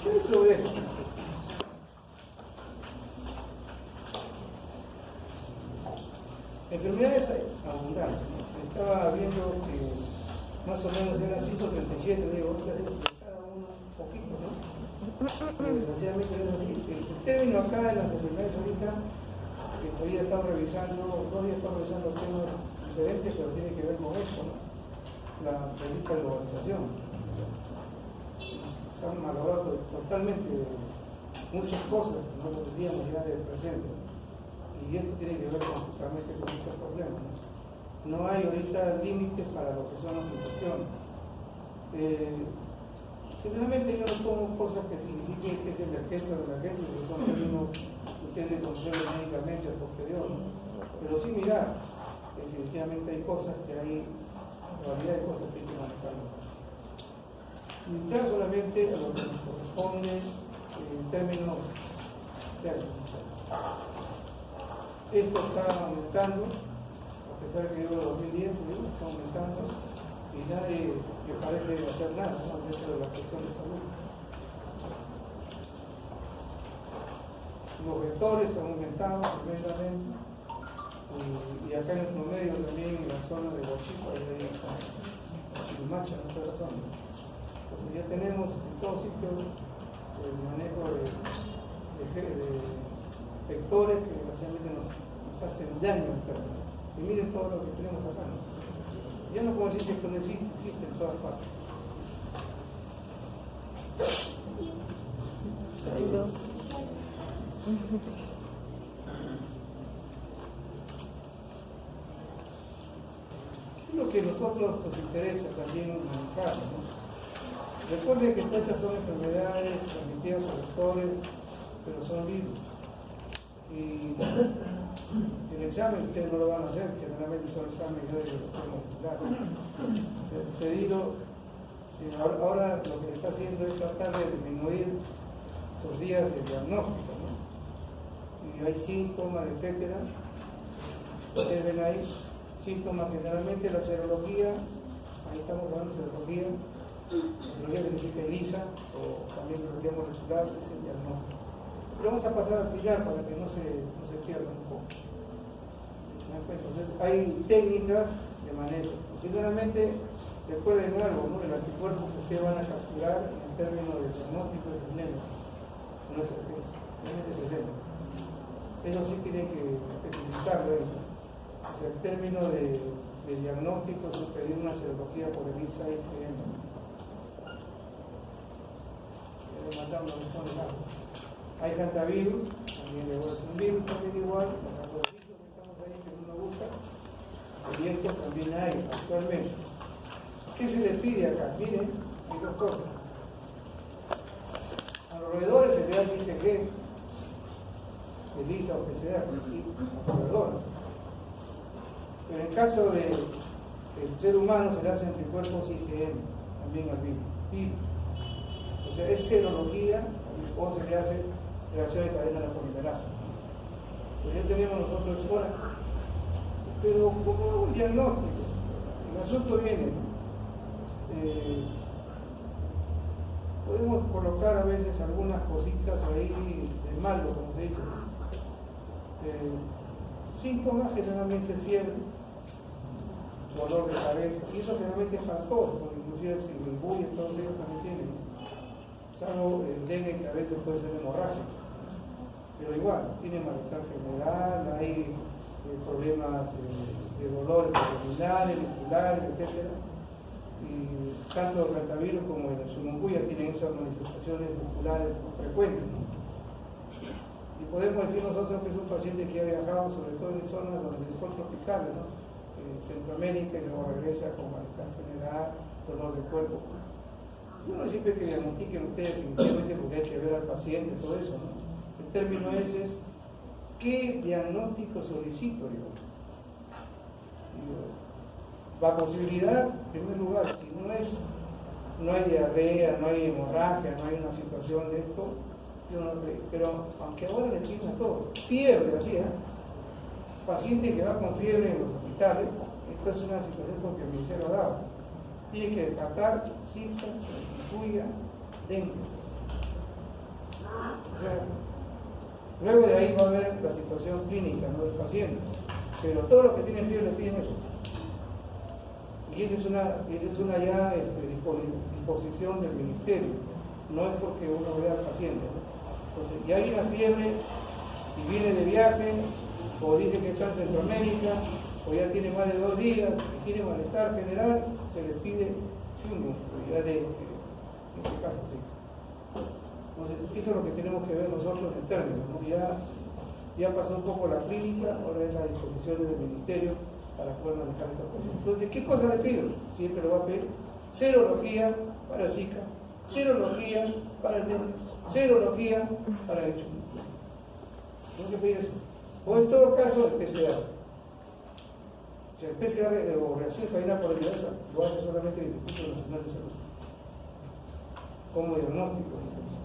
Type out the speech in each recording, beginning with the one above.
Eso es. Enfermedades abundantes. Estaba viendo que más o menos eran 137, digo, cada uno un poquito, ¿no? Desgraciadamente es así. El término acá de las enfermedades ahorita, que todavía estamos revisando, 2 días estamos revisando temas diferentes, pero tiene que ver con esto, ¿no? La bendita globalización. Se han malogrado totalmente muchas cosas que no tendríamos ya del presente. Y esto tiene que ver justamente con muchos problemas, ¿no? No hay ahorita límites para lo que son las infecciones. Generalmente yo no pongo cosas que signifiquen que es emergencia de la gente, que son términos que tienen control médicamente al posterior, ¿no? Pero sí mirar, definitivamente hay cosas que hay, en realidad hay cosas que hay que manejarlo. Ya solamente a lo que nos corresponde en términos técnicos. Esto está aumentando, a pesar de que yo en 2010 está aumentando y nadie que parece hacer nada, ¿no? Dentro de la cuestión de salud. Los vectores han aumentado tremendamente y acá en nuestro medio también en la zona de Huachipa, ahí está Chilmacha, en toda la zona. Entonces ya tenemos en todo sitio el manejo de vectores que desgraciadamente nos hacen daño al cuerpo. Y miren todo lo que tenemos acá, ¿no? Ya no puedo decir que esto no existe en todas partes. Saludos. Es lo que a nosotros nos interesa también manejar, ¿no? Recuerden que estas son enfermedades transmitidas por vectores, pero son virus. Y el examen ustedes no lo van a hacer, generalmente son exámenes de molecular. El pedido, ahora lo que está haciendo es tratar de disminuir los días de diagnóstico, ¿no? Y hay síntomas, etcétera. Ustedes ven ahí síntomas, generalmente la serología, ahí estamos hablando de serología. La serología significa ELISA o también serología molecular, es el diagnóstico. Pero vamos a pasar al final para que no se pierda un poco. Entonces, hay técnicas de manejo. Generalmente, recuerden algo, ¿no? El anticuerpo que ustedes van a capturar en términos de diagnóstico es el NEMO. No es el NEMO, es el NEMO. Eso sí tiene que especificarlo ahí. O sea, el término de diagnóstico es pedir una serología por ELISA y IgM. Matando los son largos. Hay hantavirus, también le voy a decir un virus también igual, los ratoncitos que estamos ahí que no nos gusta, y esto también hay actualmente. ¿Qué se le pide acá? Miren, hay 2 cosas. A los roedores se le hace IgG, ELISA o PCR, a los roedores. Pero en el caso del ser humano se le hacen anticuerpos IgM, también al virus. O sea, es serología o se le hace reacción de cadena de la polimerasa. Pues ya tenemos nosotros ahora, pero como un diagnóstico, el asunto viene, podemos colocar a veces algunas cositas ahí de malo, como se dice. Síntomas generalmente fiebre, dolor de cabeza, y eso generalmente es para todos, porque inclusive el chikungunya y todos ellos también tienen, salvo el dengue que a veces puede ser hemorrágico, pero igual, tiene malestar general, hay problemas de dolores abdominales, musculares, etc. Y tanto el hantavirus como el chikungunya tienen esas manifestaciones musculares frecuentes, ¿no? Y podemos decir nosotros que es un paciente que ha viajado sobre todo en zonas donde son tropicales, ¿no? Centroamérica, y luego regresa con malestar general, dolor de cuerpo. Yo no siempre que diagnostiquen ustedes definitivamente porque hay que ver al paciente, todo eso, ¿no? El término es ¿qué diagnóstico solicito yo? La posibilidad, en primer lugar, si no hay diarrea, no hay hemorragia, no hay una situación de esto, yo no creo. Pero aunque ahora le piden todo, fiebre, así, paciente que va con fiebre en los hospitales, esto es una situación porque el ministerio ha dado. Tiene que descartar Zika, chikungunya, dengue. O sea, luego de ahí va a haber la situación clínica, ¿no?, del paciente. Pero todos los que tienen fiebre piden eso. Y esa es una ya disposición del ministerio. No es porque uno vea al paciente, ¿no? Entonces, ya hay una fiebre y viene de viaje, o dice que está en Centroamérica, o ya tiene más de 2 días y tiene malestar general, se le pide Siumum, ya en este caso sí. Entonces, eso es lo que tenemos que ver nosotros en términos, ¿no? Ya pasó un poco la clínica, ahora es las disposiciones del ministerio para poder manejar estas cosas. Entonces, ¿qué cosa le pido? Siempre lo va a pedir serología para el Zika, serología para el dengue, serología para el chungo. Tengo que pedir eso. O en todo caso, el PCR. O sea, el PCR o reacción caída por evidencia lo hace solamente el Instituto Nacional de Salud como diagnóstico.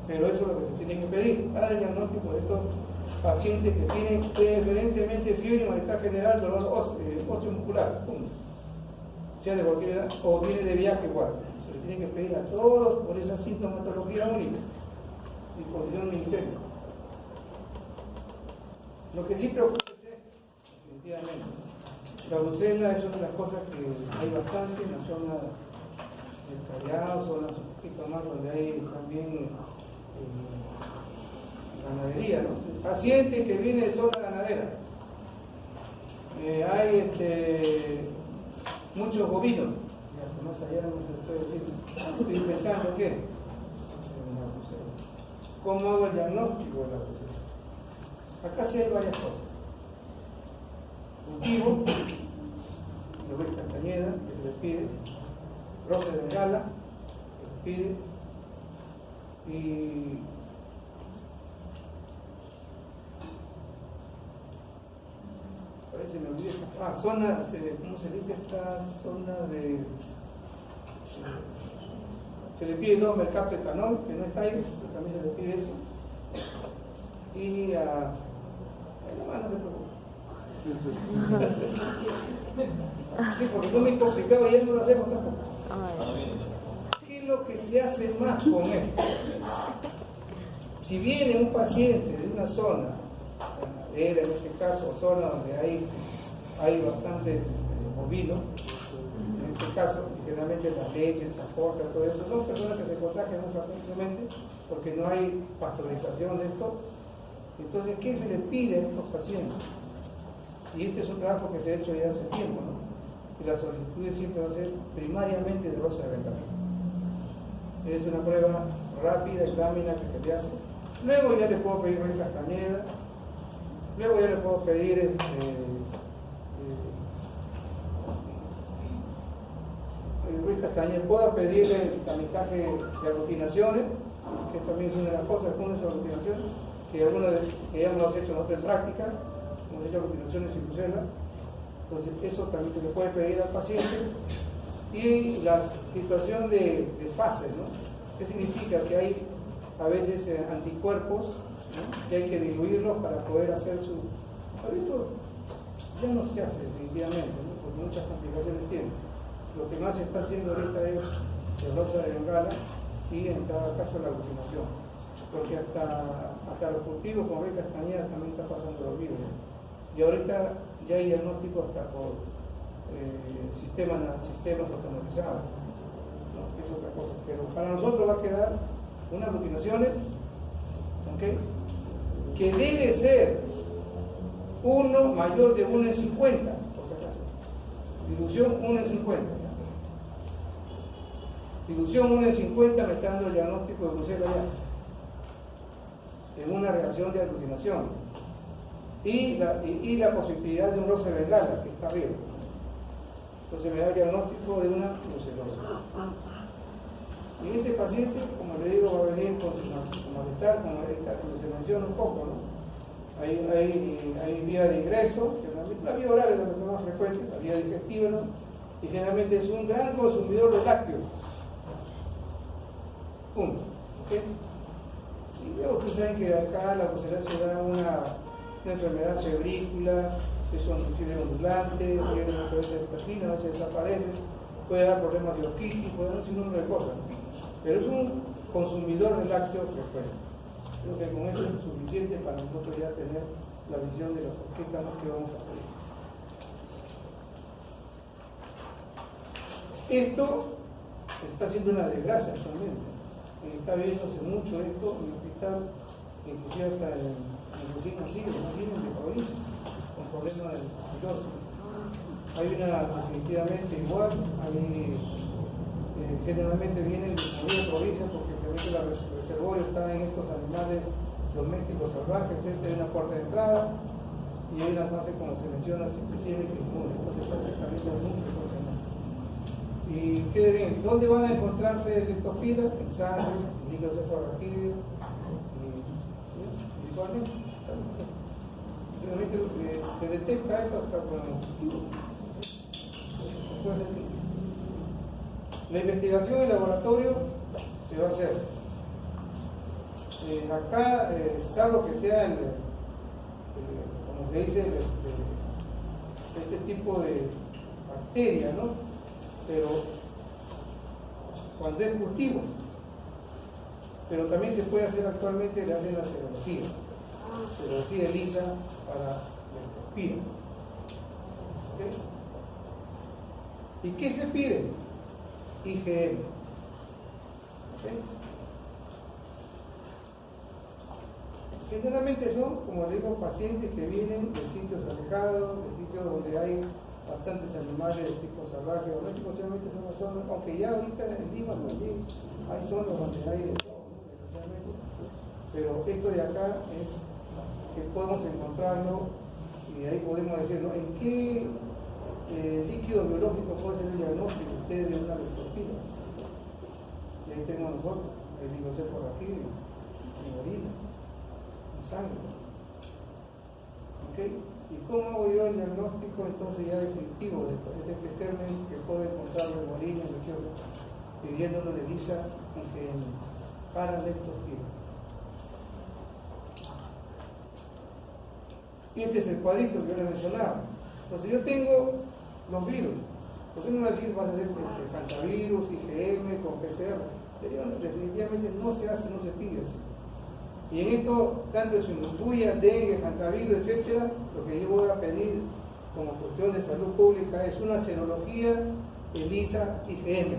Pero eso es lo que se tiene que pedir, dar el diagnóstico de estos pacientes que tienen preferentemente fiebre y malestar general, dolor osteomuscular, sea de cualquier edad, o viene de viaje igual. Se le tiene que pedir a todos por esa sintomatología única, disposición del ministerio. Lo que sí preocupa es, definitivamente, la brucela es una de las cosas que hay bastante en la zona del Callao, zonas un poquito más donde hay también ganadería, ¿no? Paciente que viene de zona ganadera. Hay muchos bovinos. Ya, más allá no se puede decir. Estoy pensando que ¿cómo hago el diagnóstico de la brucela? Acá sí hay varias cosas. Cultivo, Luis Castañeda, que se le pide, rosa de bengala, que se le pide, y parece me olvidé zona, ¿cómo se dice esta zona de? Se le pide todo mercado etanol, que no está ahí, también se le pide eso. Y no se preocupe. Sí, porque no es muy complicado y ya no lo hacemos tampoco. ¿Qué es lo que se hace más con esto? Si viene un paciente de una zona, ganadera en este caso, zona donde hay bastantes bovinos, en este caso, generalmente la leche, el transporte, todo eso, son personas que se contagian muy frecuentemente porque no hay pasteurización de esto. Entonces, ¿qué se le pide a estos pacientes? Y este es un trabajo que se ha hecho ya hace tiempo, ¿no? Y las solicitudes siempre van a ser primariamente de rosa de bengala. Es una prueba rápida, exámina que se le hace. Luego ya le puedo pedir Luis Castañeda, luego ya le puedo pedir Luis Castañeda, puedo pedirle el tamizaje de aglutinaciones, que también es una de las cosas, con esas aglutinaciones, que algunos que ya lo hemos hecho nosotros en práctica, hemos hecho aglutinaciones en Brucela. Entonces eso también se le puede pedir al paciente. Y la situación de fase, ¿no? ¿Qué significa? Que hay a veces anticuerpos, ¿no?, que hay que diluirlos para poder hacer su... Esto ya no se hace definitivamente, ¿no?, porque muchas complicaciones tiene. Lo que más se está haciendo ahorita es el rosa de bengala y en cada caso la aglutinación, porque hasta los cultivos con Luis Castañeda también está pasando los virus, ¿no? Y ahorita ya hay diagnóstico hasta por sistemas automatizados, ¿no? Es otra cosa, pero para nosotros va a quedar unas aglutinaciones, ¿okay?, que debe ser uno mayor de 1 en 50, por si acaso. Dilución 1 en 50. Dilución 1 en 50 me está dando el diagnóstico de brucela ya, en una reacción de aglutinación. Y la posibilidad de un rosa de bengala, que está arriba. Entonces me da el diagnóstico de una brucelosis. Y este paciente, como le digo, va a venir con malestar, como se menciona un poco, ¿no? Hay vía de ingreso, que la vía oral es lo más frecuente, la vía digestiva, ¿no? Y generalmente es un gran consumidor de lácteos. Punto. ¿Okay? Y luego ustedes saben que acá la brucelosis se da una enfermedad febrícula, que son fiebre ondulante, viene muchas veces de platina, a veces desaparece, puede dar problemas de orquitis, puede dar un sinnúmero de cosas, pero es un consumidor de lácteos frecuente. Creo que con eso es suficiente para nosotros ya tener la visión de los objetos que vamos a pedir. Esto está siendo una desgracia actualmente. Está viéndose mucho esto en el hospital, inclusive hasta en recién nacidos, no vienen de provincia, con problemas de tuberculosis. Hay una definitivamente igual, generalmente vienen de provincias porque realmente el reservorio está en estos animales domésticos salvajes, frente a una puerta de entrada y hay una fase, como se menciona, específica y inmune. Entonces hace también mucho. Y quede bien, ¿dónde van a encontrarse leptospira? En sangre, en líquido cefalorraquídeo y igualmente. Realmente se detecta esto hasta con el motivo. La investigación en laboratorio se va a hacer. Acá, salvo que sea como se dice, este tipo de bacteria, ¿no? Pero cuando es cultivo, pero también se puede hacer actualmente, le hacen la serología ELISA para leptospira. ¿Okay? ¿Y qué se pide? IgM. ¿Okay? Generalmente son, como le digo, pacientes que vienen de sitios alejados, de sitios donde hay bastantes animales de tipo salvaje, domésticos, solamente son las zonas, aunque ya ahorita en Lima también hay zonas donde hay de todo, ¿no? Desgraciadamente. Pero esto de acá es que podemos encontrarlo y ahí podemos decir, ¿no? ¿En qué líquido biológico puede ser el diagnóstico de ustedes de una leptospira? Y ahí tenemos nosotros, el glicocephaloraquídeo, en orina, en sangre. ¿Okay? ¿Y cómo hago yo el diagnóstico entonces ya definitivo de este germen que puedo encontrar en orina, en región, pidiendo una ELISA IgM para leptospira? Y este es el cuadrito que yo les mencionaba. Entonces yo tengo los virus. ¿Por qué no decir vas a hacer hantavirus, IgM, con PCR? Pero definitivamente no se hace, no se pide así. Y en esto, tanto en chikungunya, dengue, hantavirus, etcétera, lo que yo voy a pedir como cuestión de salud pública es una serología ELISA IgM.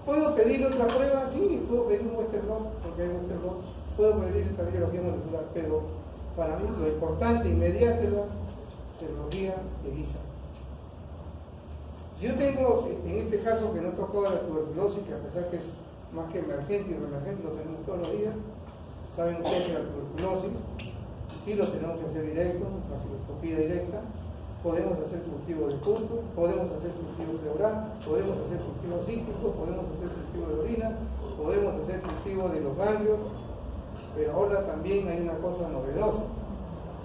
¿Puedo pedir otra prueba? Sí, puedo pedir un Western blot, porque hay Western blot. Puedo pedir esta biología molecular, pero para mí lo importante, inmediato, es la serología ELISA. Si yo tengo, en este caso que no tocó la tuberculosis, que a pesar que es más que emergente y reemergente, lo tenemos todos los días, saben ustedes que la tuberculosis, sí lo tenemos que hacer directo, la cistoscopía directa, podemos hacer cultivo de punto, podemos hacer cultivo pleural, podemos hacer cultivo psíquico, podemos hacer cultivo de orina, podemos hacer cultivo de los ganglios, pero ahora también hay una cosa novedosa,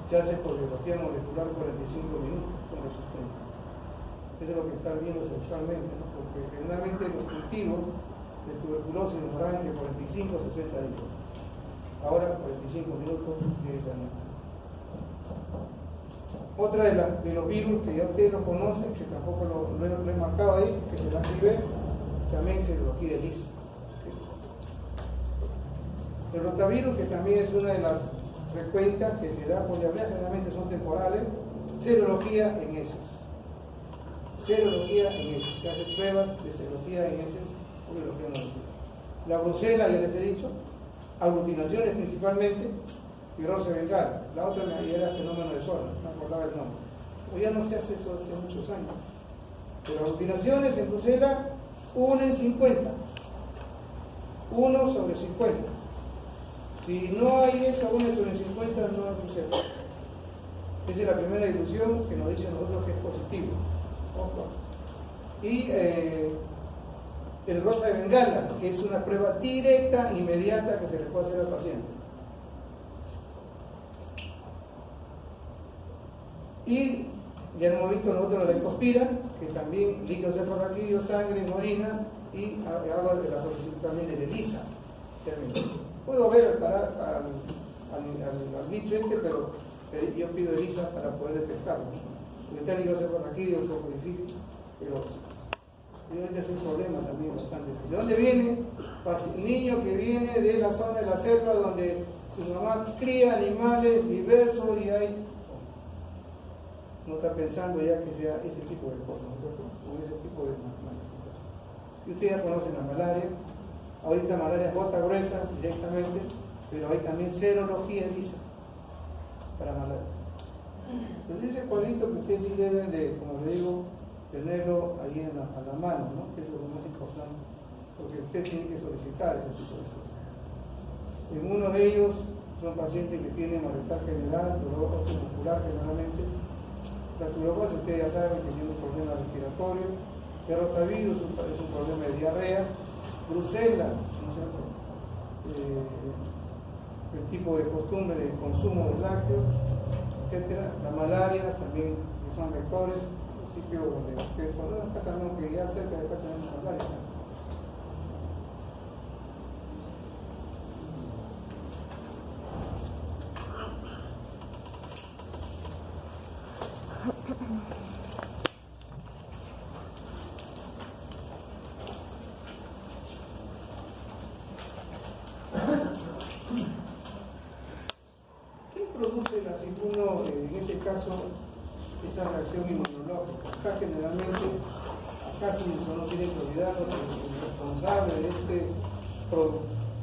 se hace por biología molecular 45 minutos con resistente. Eso es lo que está viendo actualmente, ¿no? Porque generalmente los cultivos de tuberculosis demoraban de 45 a 60 días. Ahora 45 minutos directamente. Otra de los virus que ya ustedes lo conocen, que tampoco lo he marcado ahí, que es el HIV, también serología ELISA. El rotavirus, que también es una de las frecuentes que se da por diarrea, generalmente son temporales, serología en heces. Serología en heces. Se hace pruebas de serología en heces. La brucela, ya les he dicho, aglutinaciones principalmente, y rosa bengala. La otra era fenómeno de Sola, no me acordaba el nombre. Pues ya no se hace eso hace muchos años. Pero aglutinaciones en brucela, 1 en 50. 1 sobre 50. Si no hay esa 1 sobre 50, no hay brucela. Esa es la primera ilusión que nos dice a nosotros que es positivo. Ojo. Y el rosa de bengala, que es una prueba directa, inmediata, que se le puede hacer al paciente. Y ya hemos visto nosotros la leptospira, que también líquido cefalorraquídeo, sangre, orina, y hago la solicitud también de ELISA. Puedo ver al bicho pero yo pido ELISA para poder detectarlo. El líquido cefalorraquídeo es un poco difícil, pero Obviamente es un problema también bastante. ¿De dónde viene? Niño que viene de la zona de la selva donde su mamá cría animales diversos y hay, no está pensando ya que sea ese tipo de cosas, ¿no? O ese tipo de manifestación. Y ustedes ya conocen la malaria. Ahorita malaria es gota gruesa directamente, pero hay también serología lisa para malaria. Entonces ese cuadrito que ustedes sí deben de, como le digo, tenerlo ahí a la mano, ¿no? Que es lo más importante, porque usted tiene que solicitar ese tipo de cosas. En uno de ellos son pacientes que tienen malestar general, dolor muscular generalmente. La tuberculosis, ustedes ya saben que tiene un problema respiratorio. El rotavirus es un problema de diarrea. Brucela, ¿no es cierto? El tipo de costumbre de consumo de lácteos, etcétera. La malaria también, que son vectores. El sitio donde ustedes conocen, acá también, que ya cerca de acá tenemos malaria, ¿no? En este caso, esa reacción inmunológica. Acá generalmente, acá si no tiene prioridad, el responsable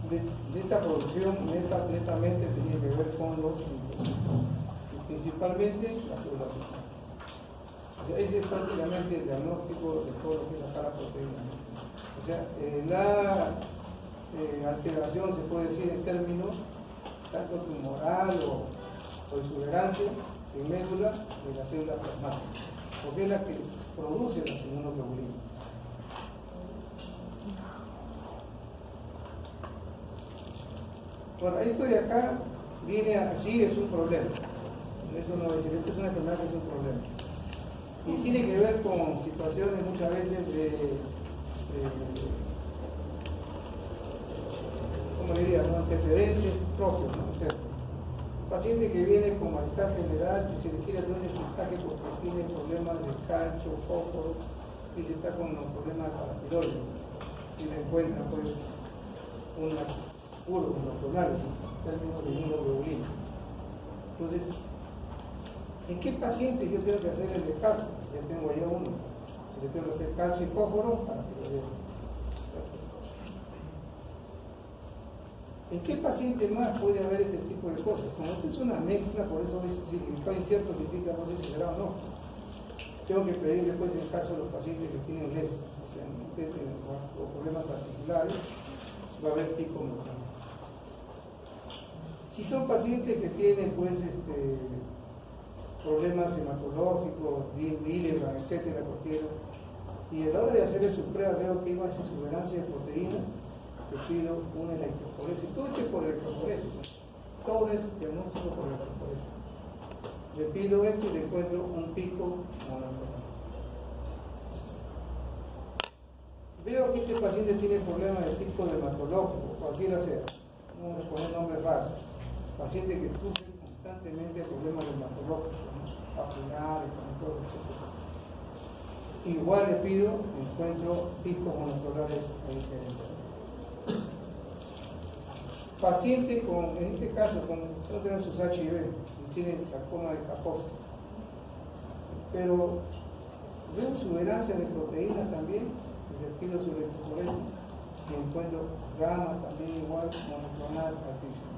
de esta producción netamente tiene que ver con los linfocitos, y principalmente la célula. O sea, ese es prácticamente el diagnóstico de todo lo que es la paraproteína. O sea, la alteración se puede decir en términos tanto tumoral o exuberancia en médula de la célula plasmática, porque es la que produce las inmunoglobulinas. Bueno, esto de acá viene así, es un problema. Eso no es decir, esto es una enfermedad que es un problema. Y tiene que ver con situaciones muchas veces ¿cómo diría? ¿No? Antecedentes propios, ¿no? O sea, paciente que viene con malestar general y se le quiere hacer un despistaje porque tiene problemas de calcio, fósforo y se está con los problemas paratiroides y le encuentra pues unos puros monoclonales en términos de inmunoglobulina. Entonces, ¿en qué paciente yo tengo que hacer el descargo? Ya tengo ya uno, le tengo que hacer calcio y fósforo para tiroides. ¿En qué paciente más puede haber este tipo de cosas? Como esto es una mezcla, por eso si está incierto significa no sé si será o no. Tengo que pedirle pues en el caso de los pacientes que tienen LES, o sea, o problemas articulares, va a haber pico motor. Si son pacientes que tienen pues problemas hematológicos, Willebrand, etcétera, cualquiera, y a la hora de hacerle su prueba veo que iba a su exuberancia de proteínas, te pido una electroforesis. Todo esto es por electroforesis, ¿no? Todo es diagnóstico por electroforesis. Le pido esto y le encuentro un pico monoclonal. Veo que este paciente tiene problemas de tipo dermatológico, cualquiera sea, no vamos a poner nombres raros. Paciente que sufre constantemente problemas dermatológicos, ¿no? Papilares, etc. Igual le pido, encuentro picos monoclonales en este. Paciente con, en este caso, con no tienen sus HIV y tienen sarcoma de Kaposi, pero veo exuberancia de proteínas también, y les pido su electroforesis y encuentro gamma también igual monoclonal altísimo.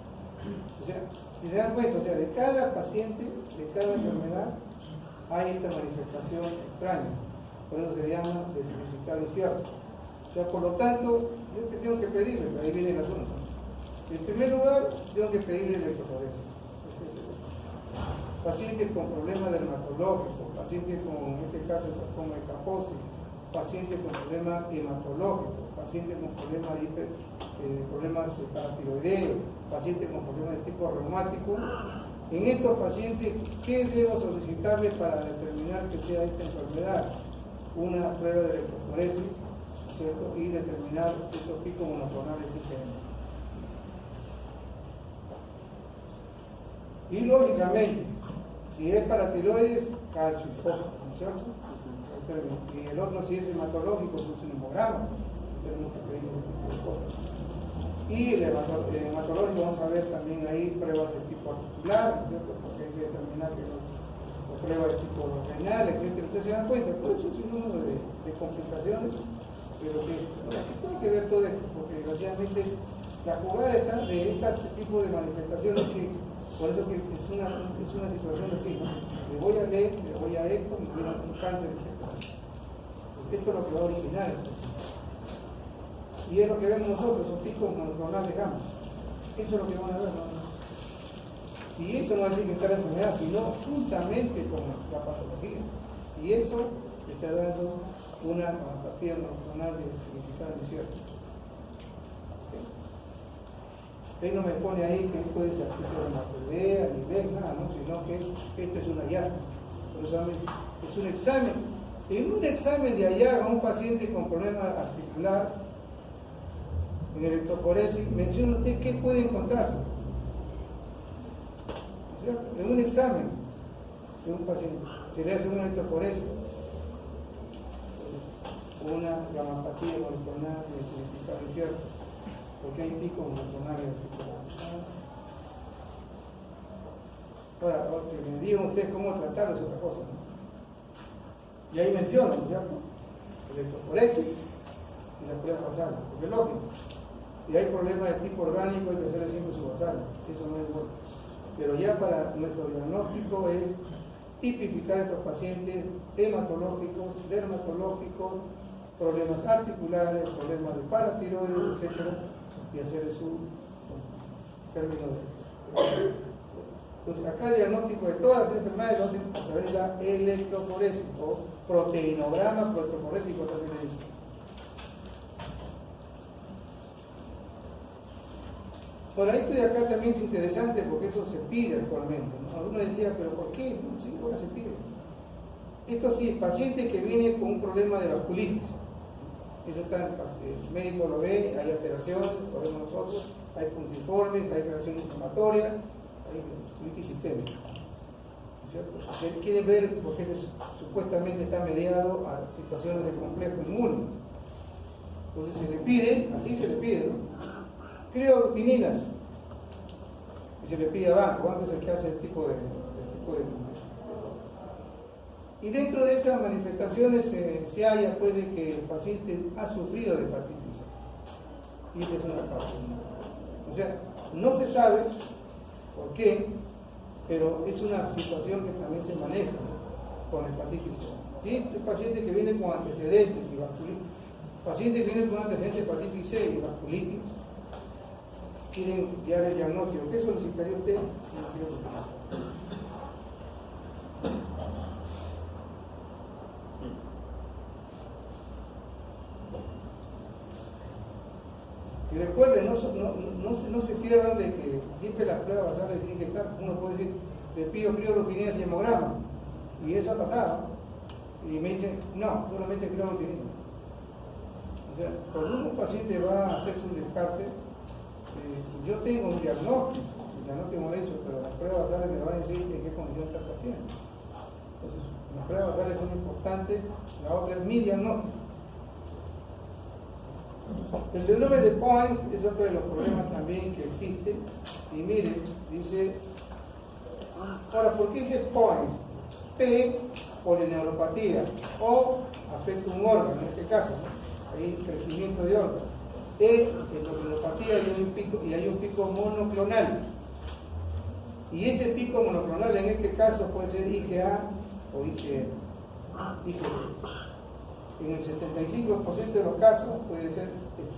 O sea, si se dan cuenta, o sea, de cada paciente, de cada enfermedad, hay esta manifestación extraña, por eso se llama de significado incierto. O sea, por lo tanto, yo que tengo que pedirle, ahí viene el asunto. En primer lugar, tengo que pedirle electroforesis. Pacientes con problemas dermatológicos, pacientes con, en este caso, sarcoma de Kaposi, pacientes con problemas hematológicos, pacientes con problemas problemas paratiroideos, pacientes con problemas de tipo reumático. En estos pacientes, ¿qué debo solicitarle para determinar que sea esta enfermedad? Una prueba de electroforesis, ¿cierto? Y determinar estos picos monoclonales IgM. Y lógicamente, si es para tiroides, calcio y fósforo, ¿no es cierto? Y el otro, si es hematológico, es un hemograma. Tenemos que pedir ese tipo de cosas. Y el hematológico, vamos a ver también ahí pruebas de tipo articular, ¿no es cierto? Porque hay que determinar que o pruebas de tipo renal, etc. Ustedes se dan cuenta, todo eso es un número de complicaciones, pero que hay que ver todo esto, porque desgraciadamente la jugada de este tipo de manifestaciones, que por eso que es una situación así, ¿no? Le voy a leer, le voy a esto, me viene un cáncer, etc. Esto es lo que va a originar esto. Y es lo que vemos nosotros, son picos monoclonales de gamma. Eso es lo que van a ver, ¿no? Y eso no va a decir que está la enfermedad, sino juntamente con la patología. Y eso está dando una manifestación monoclonal de significado incierto. Él no me pone ahí que esto es la hematoidea, nivel, nada, ¿no? Sino que este es un hallazgo. Por eso es un examen. En un examen de hallazgo a un paciente con problema articular, en el electroforesis, menciona usted qué puede encontrarse. ¿Cierto? En un examen de un paciente, se le hace una electroforesis, una gamapatía monoclonal de significado incierto, porque hay picos monoclonales articulares. Ahora, que me digan ustedes cómo tratarlo es otra cosa, ¿no? Y ahí mencionan, ¿cierto? Electroforesis y las pruebas basales, porque es lógico. Si hay problemas de tipo orgánico, hay que hacerle siempre su basal, eso no es bueno. Pero ya para nuestro diagnóstico es tipificar a estos pacientes hematológicos, dermatológicos, problemas articulares, problemas de paratiroides, etc. y hacer su término de. Entonces, acá el diagnóstico de todas las enfermedades lo hacen a través de la electroforesis o proteinograma proelectroforético también le dicen. Ahora, esto de acá también es interesante porque eso se pide actualmente, ¿no? Uno decía, ¿pero por qué? No, sí, ahora se pide. Esto sí, paciente que viene con un problema de vasculitis. Eso está, el médico lo ve, hay alteraciones, lo vemos nosotros, hay puntiformes, hay reacción inflamatoria, hay vasculitis sistémica. ¿Cierto? Él quiere ver porque supuestamente está mediado a situaciones de complejo inmune. Entonces se le pide, así se le pide, ¿no? Crioglutininas, y se le pide a banco es el que hace el tipo de. Y dentro de esas manifestaciones se halla pues de que el paciente ha sufrido de hepatitis C. Y esta es una parte. O sea, no se sabe por qué, pero es una situación que también se maneja, ¿no? Con hepatitis C. ¿Sí? El paciente que viene con antecedentes y vasculitis, paciente que viene con antecedentes de hepatitis C y vasculitis, quieren guiar el diagnóstico. ¿Qué solicitaría usted? Y recuerden, no se pierdan de que siempre las pruebas basales tienen que estar. Uno puede decir, le pido crioglutinina y hemograma, y eso ha pasado, y me dicen, no, solamente crioglutinina. O sea, cuando un paciente va a hacer su descarte, yo tengo un diagnóstico, el diagnóstico hemos hecho, pero las pruebas basales me van a decir en qué condición está el paciente. Entonces, las pruebas basales son importantes, la otra es mi diagnóstico. El síndrome de Points es otro de los problemas también que existe. Y miren, dice, ahora, ¿por qué dice Points? P, polineuropatía, o afecta un órgano, en este caso, ¿no? Hay crecimiento de órganos. E, endocrinopatía y hay un pico monoclonal. Y ese pico monoclonal en este caso puede ser IgA o IgM. En el 75% de los casos puede ser eso.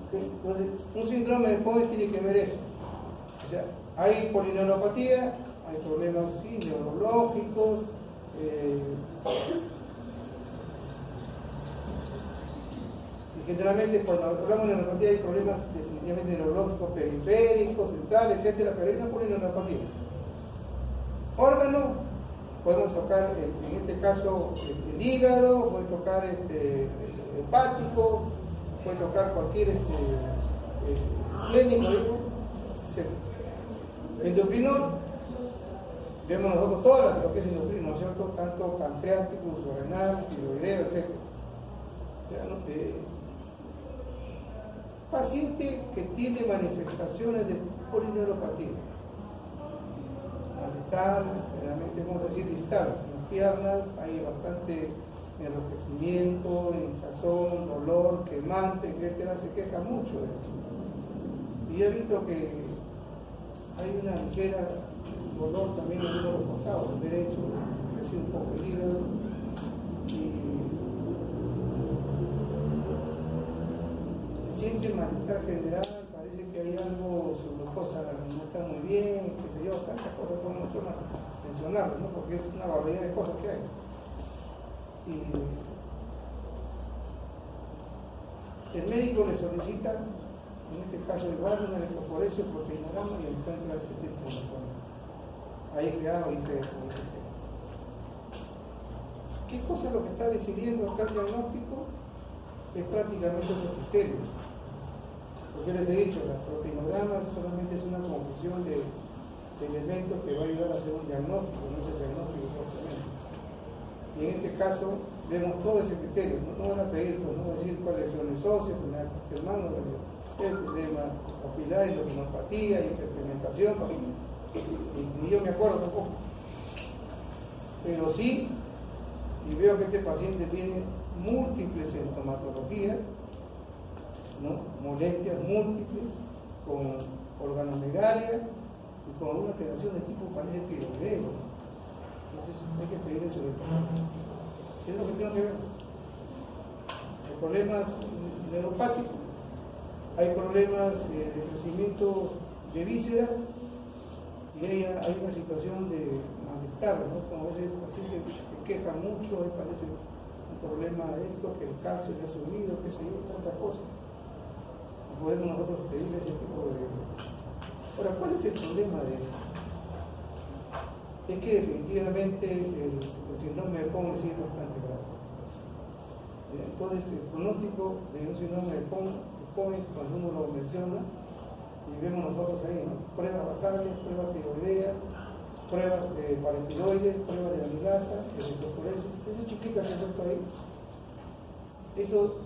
¿Okay? Entonces, un síndrome de Points tiene que ver eso. O sea, hay polineuropatía, hay problemas sí, neurológicos, y generalmente cuando hablamos de neuropatía hay problemas definitivamente neurológicos periféricos, centrales, etcétera, pero hay una polineuropatía. Órgano, podemos tocar en este caso el hígado, puede tocar el hepático, puede tocar cualquier clínico, endocrinol, vemos nosotros todas las patologías endocrinas, ¿no es cierto? Tanto pancreático, suprarrenal, tiroideo, etc. O sea, ¿no? Paciente que tiene manifestaciones de polineuropatía, malestar, generalmente vamos a decir distal, en las piernas hay bastante enrojecimiento, hinchazón, dolor, quemante, etcétera, se queja mucho de esto. Y he visto que hay una ligera dolor también en uno de los costados, el derecho, crece un poco el hígado y se siente malestar general, parece que hay algo, su glucosa no está muy bien, qué sé yo, tantas cosas podemos mencionarlo, ¿no? Porque es una variedad de cosas que hay. Y el médico le solicita, en este caso igual, una electroforesis o proteinograma y encuentra este tipo de cosas. IgA o IgG. ¿Qué cosa es lo que está decidiendo acá el diagnóstico? Es prácticamente esos criterios. Porque les he dicho, las proteinogramas solamente es una confusión de elementos que va a ayudar a hacer un diagnóstico, no es el diagnóstico propiamente. Y en este caso vemos todo ese criterio, no van a pedir, pues, no decir cuáles son los óseas, hermano, el edema papilar, endocrinopatía, hiperpigmentación, ni yo me acuerdo tampoco. Pero sí, y veo que este paciente tiene múltiples sintomatologías, ¿no? Molestias múltiples, con organomegalia y con una alteración de tipo parece tiroideo. Entonces hay que pedir eso de todo. ¿Qué es lo que tengo que ver? Hay problemas neuropáticos, hay problemas de crecimiento de vísceras y hay una situación de malestar, ¿no? Como ese paciente que queja mucho, ahí parece un problema de esto, que el calcio le ha subido, qué sé yo, tantas cosas. Podemos nosotros pedir ese tipo de... Ahora, ¿cuál es el problema de esto? Es que definitivamente el síndrome de Pound sí es bastante grave. Entonces, el pronóstico de un síndrome de Pound, cuando uno lo menciona, y vemos nosotros ahí, ¿no? Pruebas basales, pruebas tiroideas, pruebas de paratiroides, pruebas de amilasa, electroforesis, esas chiquitas que he puesto ahí, eso,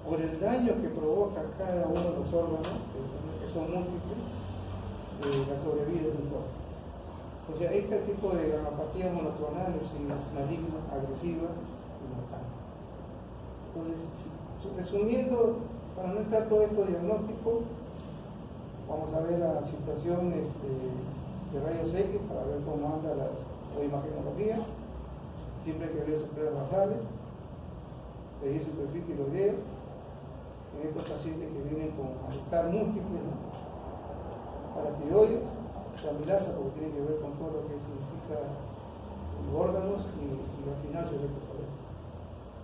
por el daño que provoca cada uno de los órganos, que son múltiples, la sobrevida es muy corta. O sea, este tipo de gamapatía monoclonal es maligna, agresiva y mortal. Entonces, resumiendo, para no entrar todo esto diagnóstico, vamos a ver la situación de rayos X para ver cómo anda la imagenología. Siempre hay que ver sus pruebas basales, pedir su perfil tiroideo. En estos pacientes que vienen con malestar múltiple, ¿no? Paratiroides, la amilasa, porque tiene que ver con todo lo que significa los órganos y al final su electroforesis.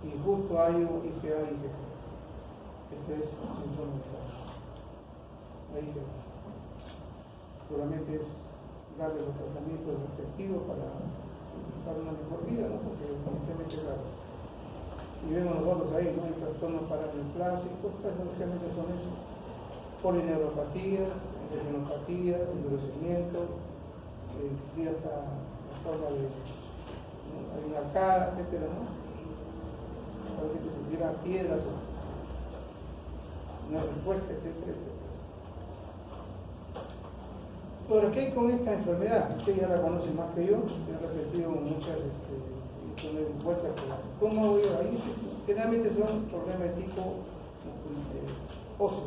Y justo hay un IgA y IgG. Este es el síndrome de Pound. Ahí que seguramente es darle los tratamientos respectivos para dar una mejor vida, ¿no? Porque definitivamente es grave. Y vemos nosotros ahí, ¿no? Hay trastornos paraneoplásicos, generalmente son esos, polineuropatías, endocrinopatía, endurecimiento, tiene hasta la forma de, ¿no? Hay una arcada, etcétera, ¿no? Parece que se tiran piedras o una respuesta, etcétera, etcétera. Bueno, ¿qué hay con esta enfermedad? Usted ya la conoce más que yo, he repetido muchas vueltas. ¿Cómo voy ahí? Generalmente son problemas de tipo óseo.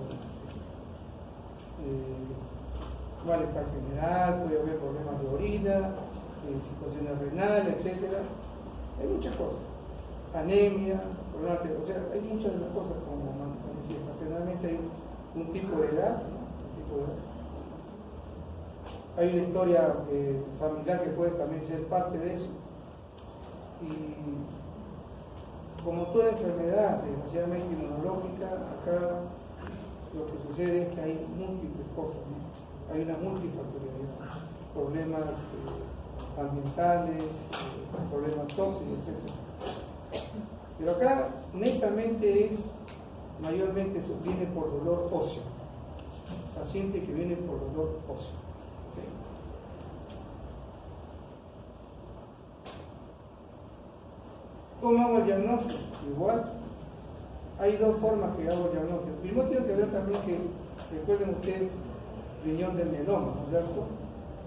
Malestar general, puede haber problemas de orina, situaciones renales, etcétera. Hay muchas cosas. Anemia, problemas o sea, hay muchas de las cosas como manifiestan. Generalmente hay un tipo de edad, ¿no? Un tipo de edad. Hay una historia familiar que puede también ser parte de eso. Y como toda enfermedad, desgraciadamente inmunológica, acá lo que sucede es que hay múltiples cosas, ¿no? Hay una multifactorialidad, problemas ambientales, problemas tóxicos, etc. Pero acá netamente mayormente viene por dolor óseo, paciente que viene por dolor óseo. ¿Cómo hago el diagnóstico? Igual. Hay dos formas que hago el diagnóstico. Primero tiene que ver también que, recuerden ustedes, riñón del mieloma, ¿no es cierto?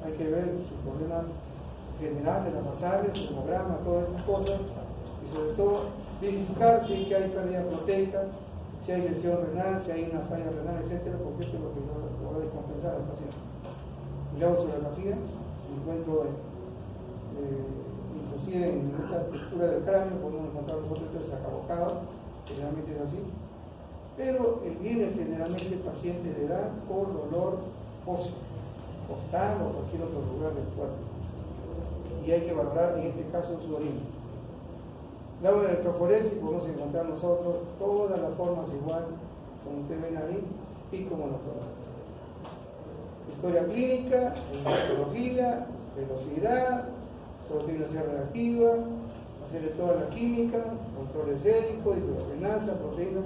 Hay que ver su problema general de las basales, su hemograma, todas estas cosas, y sobre todo verificar si es que hay pérdida proteica, si hay lesión renal, si hay una falla renal, etcétera, porque esto es lo que lo va a descompensar al paciente. Y le hago sonografía, encuentro, inclusive en esta estructura del cráneo, podemos encontrar nosotros este desacabocado, generalmente es así, pero viene generalmente pacientes de edad por dolor óseo, costal o cualquier otro lugar del cuerpo. Y hay que valorar en este caso su orina. Luego en el electroforesis podemos encontrar nosotros todas las formas igual, como ustedes ven ahí, y como nosotros. Historia clínica, hematología, velocidad, proteína C reactiva, hacerle toda la química, control esérico, deshidrogenasa, proteína.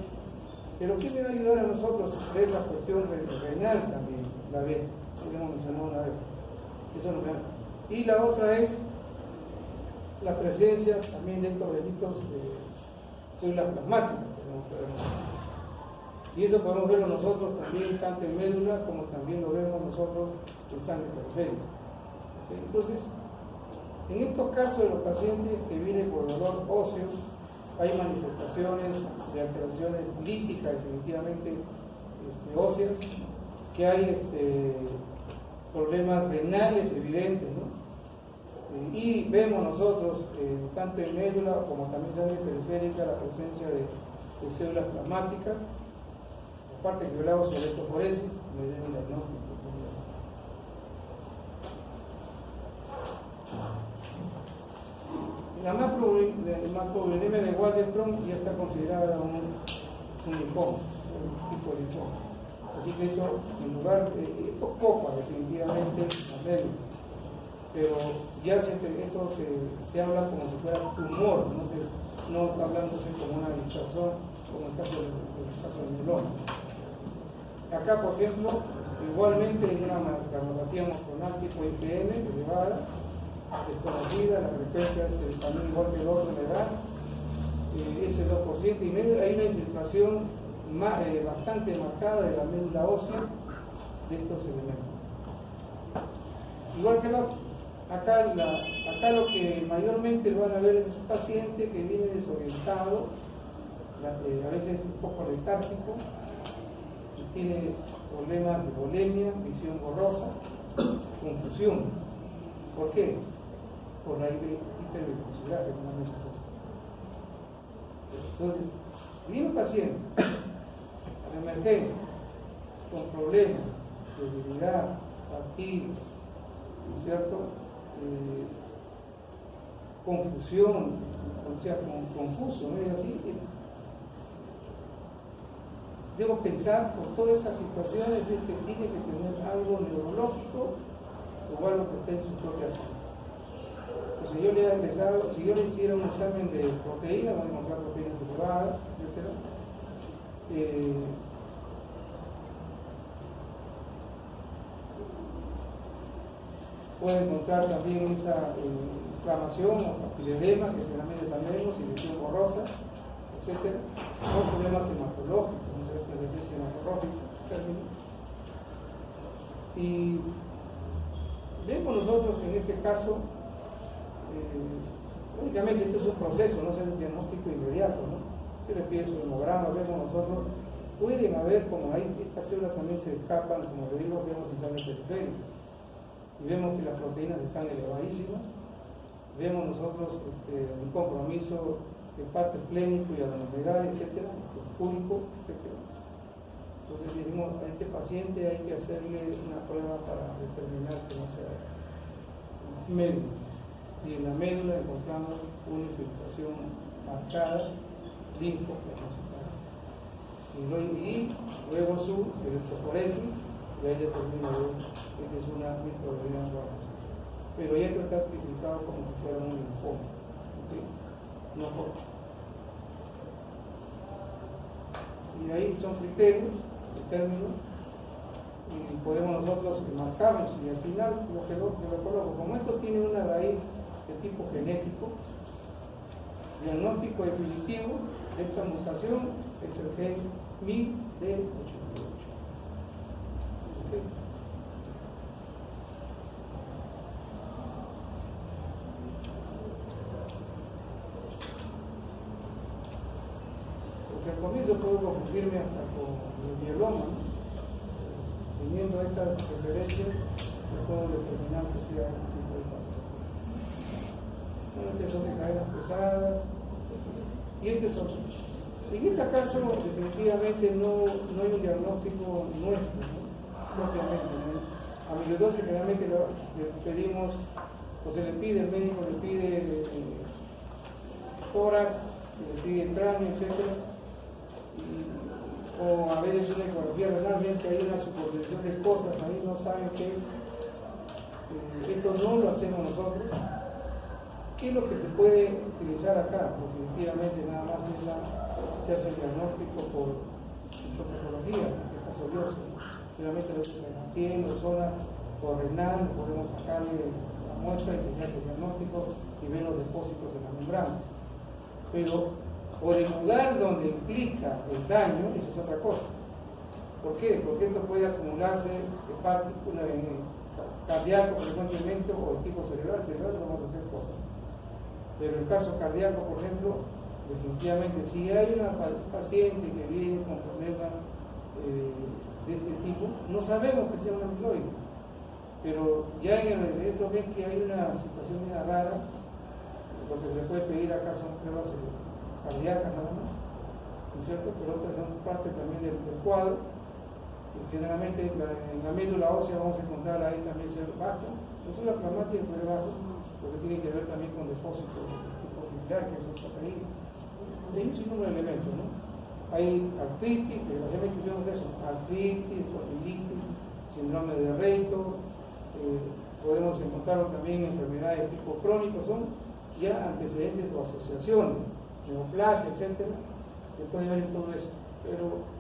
Pero ¿qué me va a ayudar a nosotros a ver la cuestión renal también? La B, que hemos mencionado una vez. Eso nos da. Y la otra es la presencia también de estos delitos de células plasmáticas. Y eso podemos verlo nosotros también tanto en médula como también lo vemos nosotros en sangre periférica. ¿Okay? Entonces, en estos casos de los pacientes que vienen por dolor óseo, hay manifestaciones de alteraciones líticas definitivamente óseas, que hay problemas renales evidentes, ¿no? Y vemos nosotros, tanto en médula como también en sangre periférica, la presencia de células plasmáticas. Aparte que hablamos sobre electroforesis, me den un diagnóstico. La macroglobulinemia de Waldenström ya está considerada un linfoma, un tipo de linfoma. Así que eso, en lugar de esto copa definitivamente la médula, pero ya esto se habla como si fuera tumor, no hablándose como una hinchazón, como el caso del mieloma. Acá, por ejemplo, igualmente en una mamografía monoclonal tipo IgM elevada, desconocida, la presencia es también igual que el otro en la edad, ese 2% y medio, hay una infiltración bastante marcada de la médula ósea de estos elementos. Igual que el otro. Acá lo que mayormente van a ver es un paciente que viene desorientado, a veces un poco letárgico, tiene problemas de volemia, visión borrosa, confusión. ¿Por qué? Por la hipervelocidad que no es así. Entonces, viene un paciente a la emergencia con problemas de debilidad, fatiga, ¿no es cierto? Confusión, o sea, confuso, ¿no es así? Debo pensar por todas esas situaciones es que tiene que tener algo neurológico o algo que esté en su propia salud. Si yo le hiciera un examen de proteína, voy a encontrar proteínas elevadas, etc. Puede encontrar también esa inflamación o papiledema, que generalmente también vemos, y visión borrosa, etc. O problemas hematológicos, y vemos nosotros que en este caso únicamente esto es un proceso, no es un diagnóstico inmediato, ¿no? Se le pide su hemograma, vemos nosotros, pueden haber, como hay estas células también se escapan, como le digo, vemos en sangre periférica y vemos que las proteínas están elevadísimas, vemos nosotros un compromiso hepatoesplénico y adenoviral, etcétera, público, etcétera. Entonces dijimos, a este paciente hay que hacerle una prueba para determinar que no sea médula. Y en la médula encontramos una infiltración marcada, linfoplasmática. Y luego su electroforesis, y ahí determina que es una microglioma guarda. Pero ya esto está tipificado como si fuera un linfoma. ¿Okay? No por. Y ahí son criterios, términos, y podemos nosotros marcarlos, y al final lo que lo coloco, como esto tiene una raíz de tipo genético, diagnóstico definitivo de esta mutación es el gen MYD88. ¿Okay? Porque al comienzo puedo confundirme hasta con el mieloma, ¿no? Teniendo estas referencias, yo puedo determinar que sea un tipo de factor. Bueno, estos son de cadenas pesadas, y este son. En este caso, definitivamente no hay un diagnóstico nuestro, ¿no? Propiamente, ¿no? Amiloidosis generalmente le pedimos, o se le pide, el médico le pide tórax, le pide cráneo, etc. O a veces una ecografía realmente hay una superposición de cosas, ahí no saben qué es. Esto no lo hacemos nosotros. ¿Qué es lo que se puede utilizar acá? Definitivamente nada más se hace el diagnóstico por histopatología, en este caso biopsia. Generalmente a veces en la piel o zona o renal podemos sacarle la muestra y se hace el diagnóstico y ver los depósitos de la membrana. Pero por el lugar donde implica el daño, eso es otra cosa. ¿Por qué? Porque esto puede acumularse hepático, cardíaco frecuentemente o el tipo cerebral lo vamos a hacer cosas. Pero en el caso cardíaco, por ejemplo, definitivamente si hay una paciente que viene con problemas de este tipo, no sabemos que sea un amiloide, pero ya en el esto ven que hay una situación muy rara. Lo que se le puede pedir acá son pruebas cardíacas nada más, ¿no es cierto? Pero otras son parte también del cuadro. Y generalmente en la médula ósea vamos a encontrar ahí también ser bajo, no solo la plasmática pero bajo, porque tiene que ver también con depósitos de tipo fibrilar, que son proteínas. Hay un sinnúmero de elementos, ¿no? Hay artritis, que desgraciadamente vemos eso, artritis, espondilitis, síndrome de Reito, podemos encontrarlo también en enfermedades tipo crónico, son ya antecedentes o asociaciones, neoplasia, etcétera, se puede ver en todo eso. Pero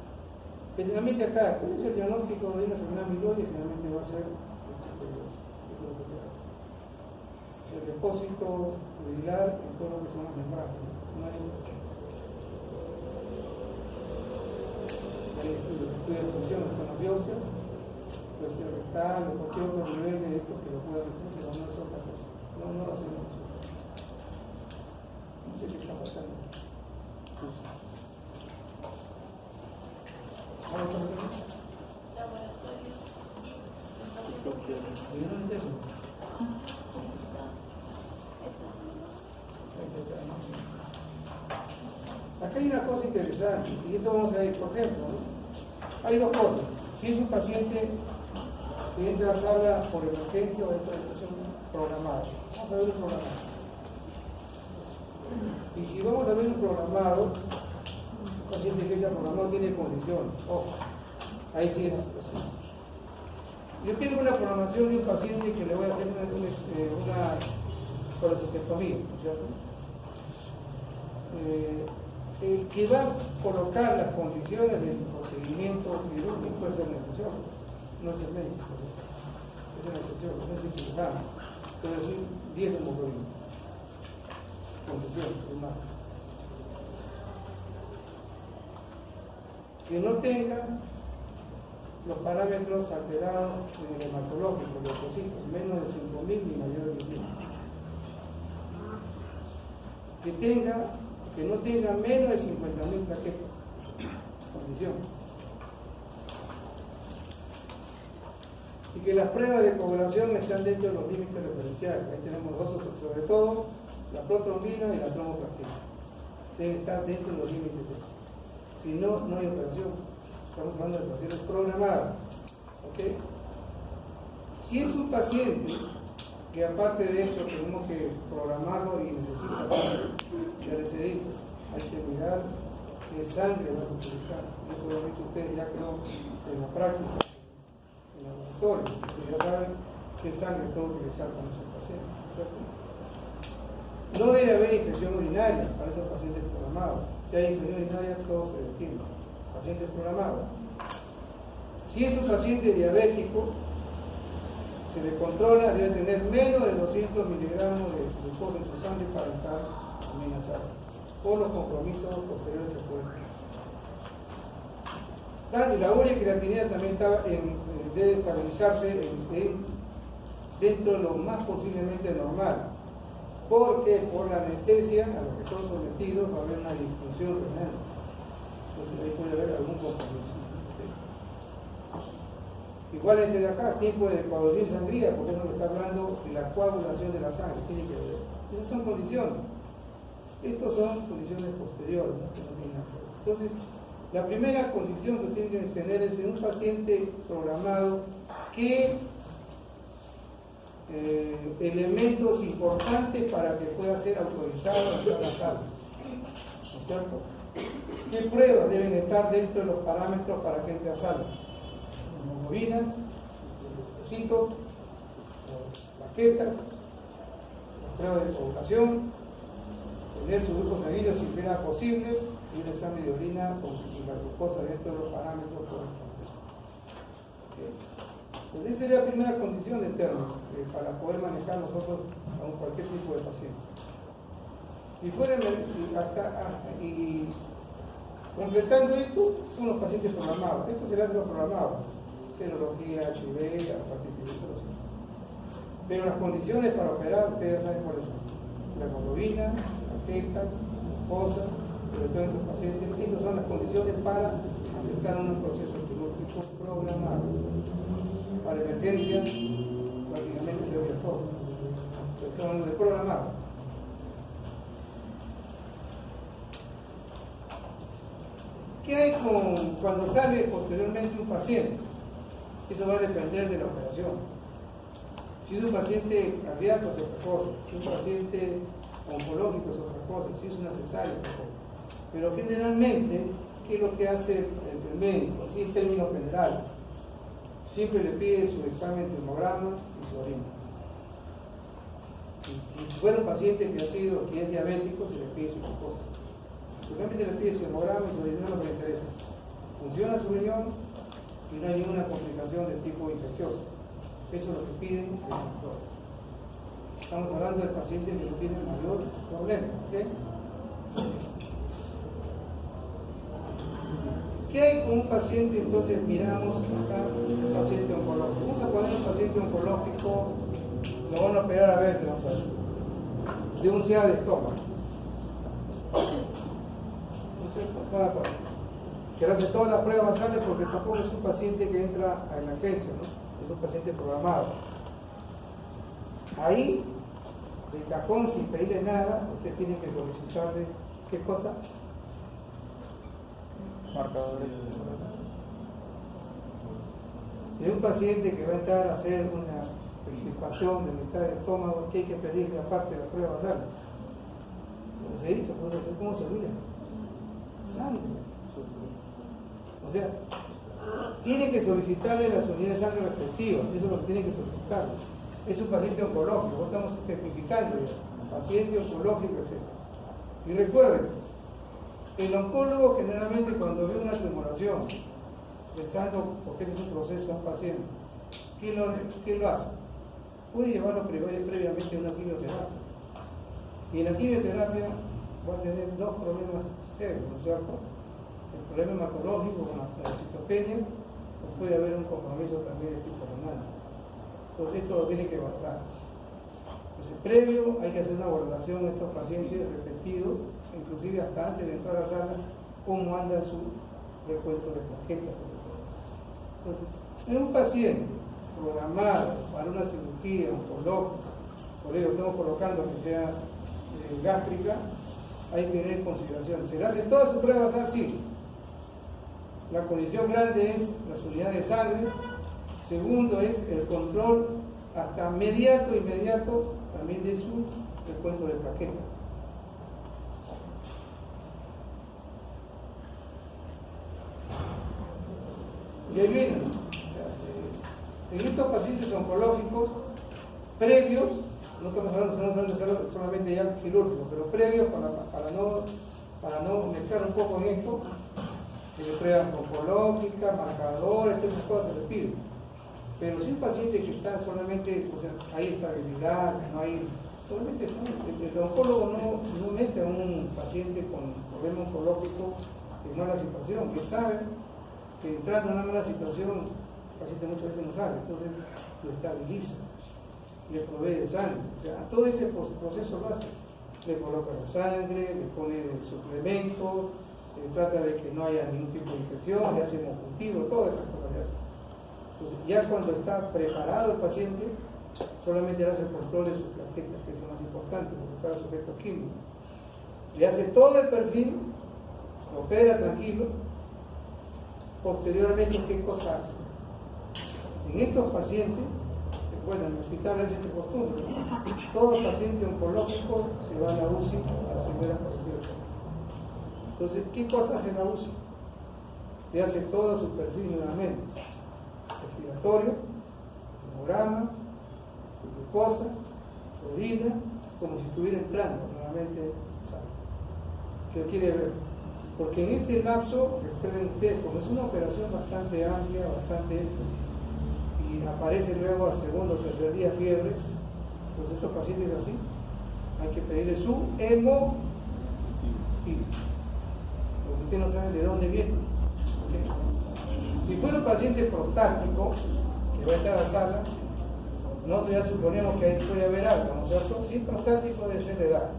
generalmente acá, ¿cuál es el diagnóstico de una enfermedad amiloide? Generalmente va a ser el depósito fibrilar en todo lo que son las membranas. No hay estudios de función, son las biopsias, puede ser rectal o cualquier otro nivel de esto que lo pueda recibir, pero no es otra cosa. No lo hacemos. No sé qué está pasando. Acá hay una cosa interesante, y esto vamos a ver, por ejemplo, ¿no? Hay dos cosas. Si es un paciente que entra a la sala por emergencia o entra en situación programada, vamos a ver un programado. Y si vamos a ver un programado, un paciente que entra programado tiene condiciones. Ojo, ahí sí es así. Yo tengo una programación de un paciente que le voy a hacer una colecistectomía, ¿no es cierto? El que va a colocar las condiciones del procedimiento quirúrgico es el anestesiólogo, no es el médico, es el anestesiólogo, no es el cirujano, pero sí 10 de hemoglobina, condiciones, hermano. Que no tenga los parámetros alterados en el hematológico, los leucocitos, menos de 5.000 ni mayor de 10.000. Que no tenga menos de 50.000 plaquetas. Condición. Y que las pruebas de coagulación están dentro de los límites referenciales. Ahí tenemos nosotros, sobre todo, la protrombina y la tromboplastina. Deben estar dentro de los límites. Si no, no hay operación. Estamos hablando de operaciones programadas. ¿Okay? Si es un paciente que aparte de eso tenemos que programarlo y necesita sangre, ya les he dicho, hay que mirar qué sangre va a utilizar. Eso lo han dicho ustedes ya creo en la práctica, en el laboratorio, ya saben qué sangre puede utilizar con esos pacientes, ¿cierto? No debe haber infección urinaria para esos pacientes programados. Si hay infección urinaria, todo se detiene. Pacientes programados. Si es un paciente diabético, se le controla, debe tener menos de 200 miligramos de glucosa en su sangre para estar amenazado. por los compromisos posteriores que pueden tener. La urea y creatinina también debe estabilizarse dentro de lo más posiblemente normal, porque por la anestesia a lo que son sometidos va a haber una disfunción renal. Entonces ahí puede haber algún compromiso. Igual este de acá, tiempo de coagulación sangría, porque eso me está hablando de la coagulación de la sangre, tiene que ver. Esas son condiciones. Estas son condiciones posteriores, ¿no? Que no tienen nada que ver. Entonces, la primera condición que tienen que tener es en un paciente programado que elementos importantes para que pueda ser autorizado a entrar a la sala. ¿No es cierto? ¿Qué pruebas deben estar dentro de los parámetros para que entre a sala? Hemoglobina, cito, plaquetas, pruebas de coagulación, tener sus grupos sanguíneos si fuera posible y un examen de orina con la glucosa dentro de los parámetros correspondientes. Entonces esa sería la primera condición de término para poder manejar nosotros a cualquier tipo de paciente. Si fuera y completando esto, son los pacientes programados. Esto será lo programado: serología, HIV, hepatitis B. Pero las condiciones para operar, ustedes ya saben cuáles son: la hemoglobina, plaquetas, glucosa, sobre todo en estos pacientes. Esas son las condiciones para aplicar un proceso quirúrgico programado. Para emergencia, prácticamente se oye todo. Estoy hablando de programado. ¿Qué hay cuando sale posteriormente un paciente? Eso va a depender de la operación. Si es un paciente cardíaco es otra cosa, si es un paciente oncológico es otra cosa, si es una cesárea es otra cosa. Pero generalmente, ¿qué es lo que hace el médico? Así en términos generales, siempre le pide su examen de hemograma y su orina. Si fuera un paciente que es diabético, se le pide su glucosa. Solamente le pide su hemograma y su orina, lo que le interesa. Funciona su riñón y no hay ninguna complicación de tipo infeccioso. Eso es lo que piden el doctor. Estamos hablando de pacientes que no tienen mayor problema. ¿Okay? ¿Qué hay con un paciente? Entonces miramos acá un paciente oncológico. Vamos a poner un paciente oncológico, lo van a operar a ver, de un SIA de estómago. Se le hace todas las pruebas basales porque tampoco es un paciente que entra a emergencia, ¿no? Es un paciente programado. Ahí, de cajón, sin pedirle nada, usted tiene que solicitarle, ¿qué cosa? Marcadores. De un paciente que va a entrar a hacer una extirpación de mitad del estómago, ¿qué hay que pedirle aparte de la prueba basal? Lo que se hizo, ¿cómo se olvida? Sangre. O sea, tiene que solicitarle las unidades de sangre respectivas, eso es lo que tiene que solicitar. Es un paciente oncológico, estamos especificando ya, paciente oncológico, etc. Y recuerden, el oncólogo generalmente cuando ve una tumoración, pensando, porque este es un proceso a un paciente, ¿qué lo hace? Puede llevarlo previamente a una quimioterapia. Y en la quimioterapia va a tener dos problemas serios, ¿no es cierto? El problema hematológico con la citopenia, o puede haber un compromiso también de tipo renal. Entonces esto lo tiene que valorar. Entonces, previo hay que hacer una valoración de estos pacientes repetidos, inclusive hasta antes de entrar a la sala, cómo anda su recuento de plaquetas. Entonces, en un paciente programado para una cirugía oncológica, por ello estamos colocando que sea gástrica, hay que tener en consideración. ¿Se le hace toda su prueba basal? Sí. La condición grande es las unidades de sangre. Segundo es el control hasta inmediato también de su recuento de plaquetas. Y ahí vienen. En estos pacientes oncológicos, previos, no estamos hablando solamente ya quirúrgicos, pero previos para no mezclar un poco en esto, se le pruebas oncológica, marcadores, todas esas cosas se le piden. Pero si un paciente que está solamente, o sea, hay estabilidad, no hay Obviamente, el oncólogo no mete a un paciente con problema oncológico en mala situación, que sabe que entrando en una mala situación, el paciente muchas veces no sabe, entonces lo estabiliza, le provee de sangre, o sea, todo ese proceso lo hace, le coloca la sangre, le pone suplementos, trata de que no haya ningún tipo de infección, le hace hemocultivo, todas esas cosas le hace. Entonces, ya cuando está preparado el paciente, solamente le hace el control de sus plaquetas, que es lo más importante, porque está sujeto a química. Le hace todo el perfil, opera tranquilo, posteriormente, ¿qué cosa hace? En estos pacientes, bueno, en el hospital es este costumbre, ¿no? Todo paciente oncológico se va a la UCI a las primeras 48 horas. Entonces, ¿qué cosa hace la UCI? Le hace todo su perfil nuevamente: respiratorio, hemograma, glucosa, orina, como si estuviera entrando nuevamente sangre. ¿Qué quiere ver? Porque en este lapso, recuerden ustedes, como es una operación bastante amplia, y aparece luego al segundo o tercer día fiebre, pues estos pacientes así, hay que pedirle su hemocultivo. Porque ustedes no saben de dónde viene. ¿Okay? Si fuera un paciente prostático, que va a estar a la sala, nosotros ya suponemos que ahí puede haber algo, ¿no es cierto? Si es prostático, debe ser de edad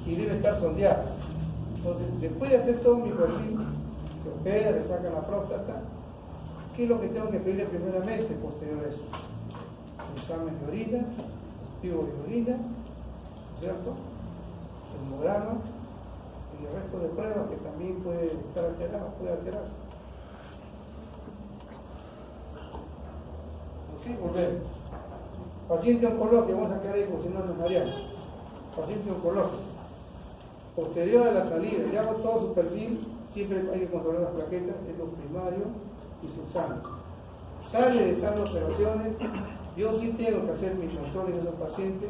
y debe estar sondeado. Entonces, después de hacer todo mi perfil, se opera, le sacan la próstata. ¿Qué es lo que tengo que pedirle primeramente posterior a eso? El examen de orina, cultivo de orina, ¿cierto? El hemograma y el resto de pruebas que también puede estar alterado, puede alterarse. ¿Ok? Volvemos. Paciente oncológico, vamos a quedar ahí porque si no nos mareamos. Paciente oncológico. Posterior a la salida, ya hago todo su perfil, siempre hay que controlar las plaquetas, es lo primario, y su examen. Sale de esas operaciones, yo sí tengo que hacer mis controles de esos pacientes,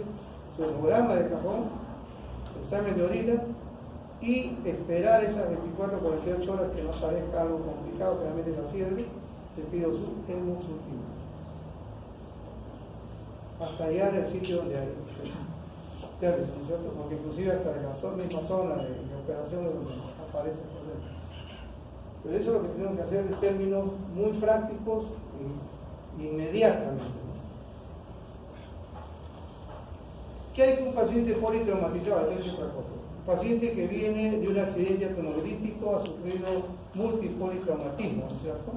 su hemograma de cajón, su examen de orina, y esperar esas 24 o 48 horas que no parezca algo complicado, que realmente es la fiebre, le pido su hemocultivo. Hasta hallar el sitio donde hay. ¿No es cierto? Porque inclusive hasta de la misma zona de operación es donde aparece el problema. Pero eso es lo que tenemos que hacer en términos muy prácticos e inmediatamente. ¿Qué hay con un paciente politraumatizado? Esa es otra cosa. Un paciente que viene de un accidente automovilístico ha sufrido multipolitraumatismo, ¿no es cierto?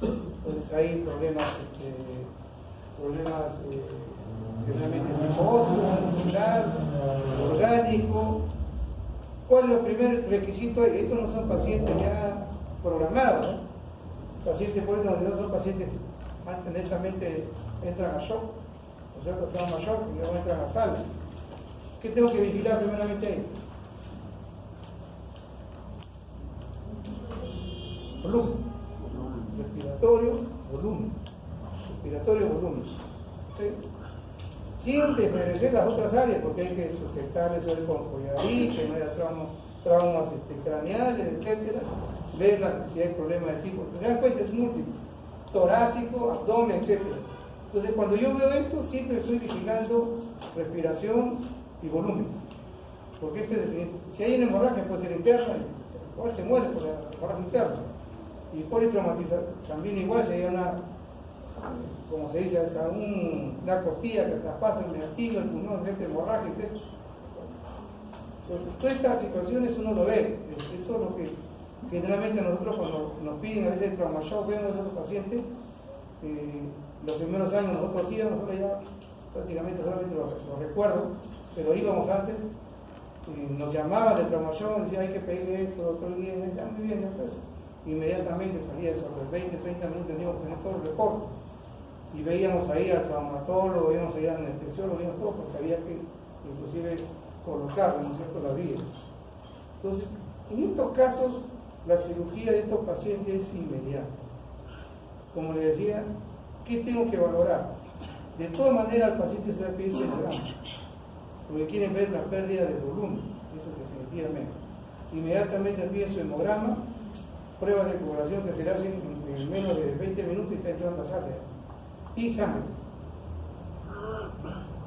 Entonces hay problemas generalmente muscular, orgánico. ¿Cuál es el primer requisito? Estos no son pacientes ya programados, ¿no? Pacientes politraumatizados son pacientes que netamente entran a shock, ¿no es cierto? Están a shock y luego entran a sala. ¿Qué tengo que vigilar primeramente ahí? Volumen. Respiratorio, volumen. Respiratorio, volumen. ¿Sí? Sin desmerecer las otras áreas, porque hay que sujetarle sobre con colladí, que no haya traumas craneales, etc. Ver si hay problemas de tipo, te das cuenta, es múltiple, torácico, abdomen, etc. Entonces, cuando yo veo esto, siempre estoy vigilando respiración y volumen, porque si hay una hemorragia puede ser interna, igual se muere por la hemorragia interna, y politraumatización también igual, si hay una, como se dice, hasta una costilla que traspasa el intestino, el pulmón, hemorragia, etc. Todas estas situaciones uno lo ve, eso es lo que generalmente nosotros cuando nos piden a veces el trauma shock, vemos a esos pacientes, los primeros años nosotros ya prácticamente solamente lo recuerdo, pero íbamos antes, nos llamaban del trauma shock, decían hay que pedirle esto, doctor Guillén, ya muy bien, entonces inmediatamente salía eso, los 20, 30 minutos teníamos que tener todo el reporte, y veíamos ahí al traumatólogo, veíamos ahí al anestesiólogo, veíamos todo, porque había que inclusive colocarlo, ¿no es cierto?, la vía. Entonces, en estos casos, la cirugía de estos pacientes es inmediata. Como les decía, ¿qué tengo que valorar? De todas maneras, al paciente se le va a pedir su hemograma, porque quieren ver la pérdida de volumen, eso definitivamente. Inmediatamente piden su hemograma, pruebas de coagulación que se le hacen en menos de 20 minutos y está entrando a sangre. Y sangre.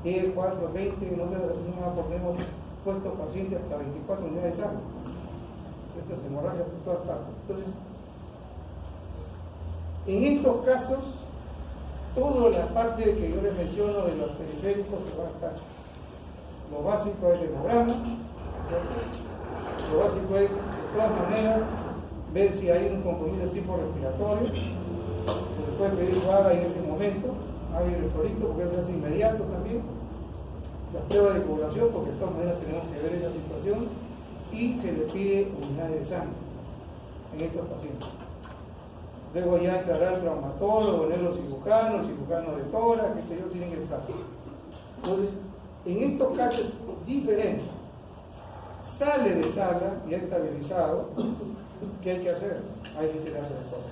E4, 20, nosotros hemos puesto pacientes hasta 24 unidades de sangre. Esto es hemorragia por todas partes. Entonces, en estos casos, toda la parte que yo les menciono de los periféricos se va a estar. Lo básico es el hemograma, ¿cierto? Lo básico es, de todas maneras, ver si hay un compromiso de tipo respiratorio. Se le puede pedir que haga en ese momento, haga el electrolito, porque eso es inmediato también. Las pruebas de población, porque de todas maneras tenemos que ver esa situación, y se le pide unidades de sangre en estos pacientes. Luego ya entrará el traumatólogo, el neurocirujano, el cirujano de tórax, qué sé yo, tienen que entrar. Entonces, en estos casos diferentes, sale de sala, ya estabilizado, ¿qué hay que hacer? Ahí sí se le hace de todo.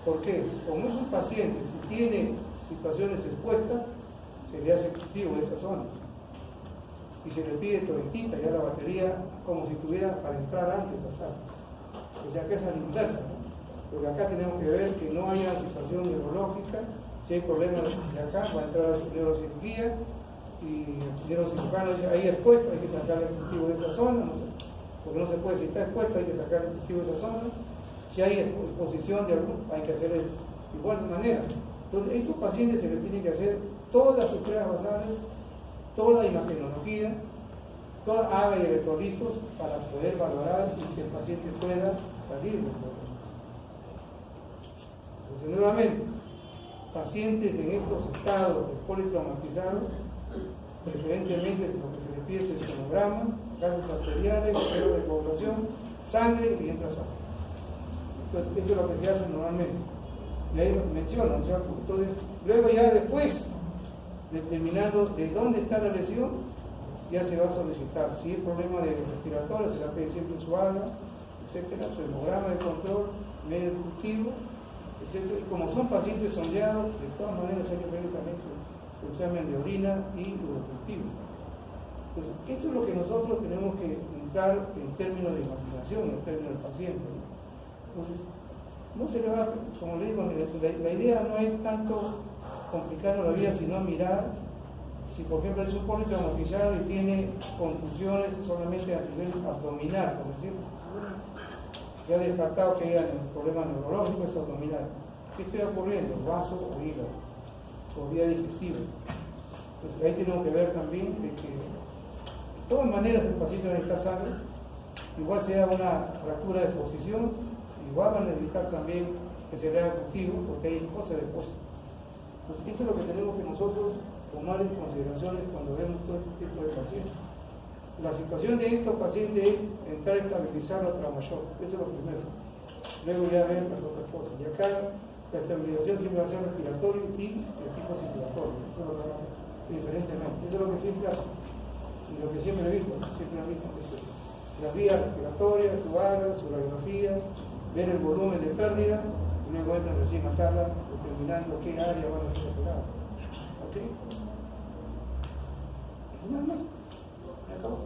¿Por qué? Como es un paciente, si tiene situaciones expuestas, se le hace cultivo de esa zona. Y se le pide torrentita, ya la batería, como si tuviera para entrar antes a sala. O sea que es a la inversa, ¿no? Porque acá tenemos que ver que no haya situación neurológica, si hay problemas de acá, va a entrar a la neurocirugía, y el neurocirujano dice, ahí expuesto, hay que sacar el cultivo de esa zona, no sé, porque no se puede, si está expuesto, hay que sacar el cultivo de esa zona. Si hay exposición de algún, hay que hacer de igual manera. Entonces, a esos pacientes se les tiene que hacer todas sus pruebas basales, toda imagenología, toda AGA y electrolitos para poder valorar y que el paciente pueda salir del problema. Entonces, nuevamente, pacientes en estos estados de politraumatizados, preferentemente lo que se les pide es el sonograma, gases arteriales, prueba de coagulación, sangre y intrazona. Entonces, eso es lo que se hace normalmente. Y ahí lo menciono, ¿cierto? Entonces, luego ya después, determinando de dónde está la lesión, ya se va a solicitar. Si hay problema de respiratorio, se le va a pedir siempre su AGA, etcétera, su hemograma de control, medio cultivo, etcétera. Y como son pacientes sondeados, de todas maneras hay que pedir también su examen de orina y urocultivo. Entonces, esto es lo que nosotros tenemos que entrar en términos de imaginación, en términos del paciente, ¿no? Entonces, no se le va, como le digo, la idea no es tanto complicar la vida, sino mirar si, por ejemplo, es un politraumatizado y tiene contusiones solamente a nivel abdominal, por decirlo. Se ha descartado que haya problemas neurológicos abdominal. ¿Qué está ocurriendo? Vaso o hígado, o vía digestiva. Entonces, ahí tenemos que ver también de que, de todas maneras, el paciente necesita sangre, igual sea una fractura de posición, igual van a necesitar también que se le haga cultivo, porque hay cosas de cosas. Entonces, eso es lo que tenemos que nosotros tomar en consideración cuando vemos todo este tipo de pacientes. La situación de estos pacientes es entrar a estabilizar la trauma shock, eso es lo primero. Luego ya ver las otras cosas. Y acá la estabilización siempre va a ser respiratorio y el tipo circulatorio. Eso es lo que va a hacer diferentemente. Eso es lo que siempre hace. Y lo que siempre he visto, las vías respiratorias, su AGA, su radiografía, ver el volumen de pérdida, y luego entran recién a sala determinando qué área van a ser operadas. ¿Ok? Nada más. Me acabó.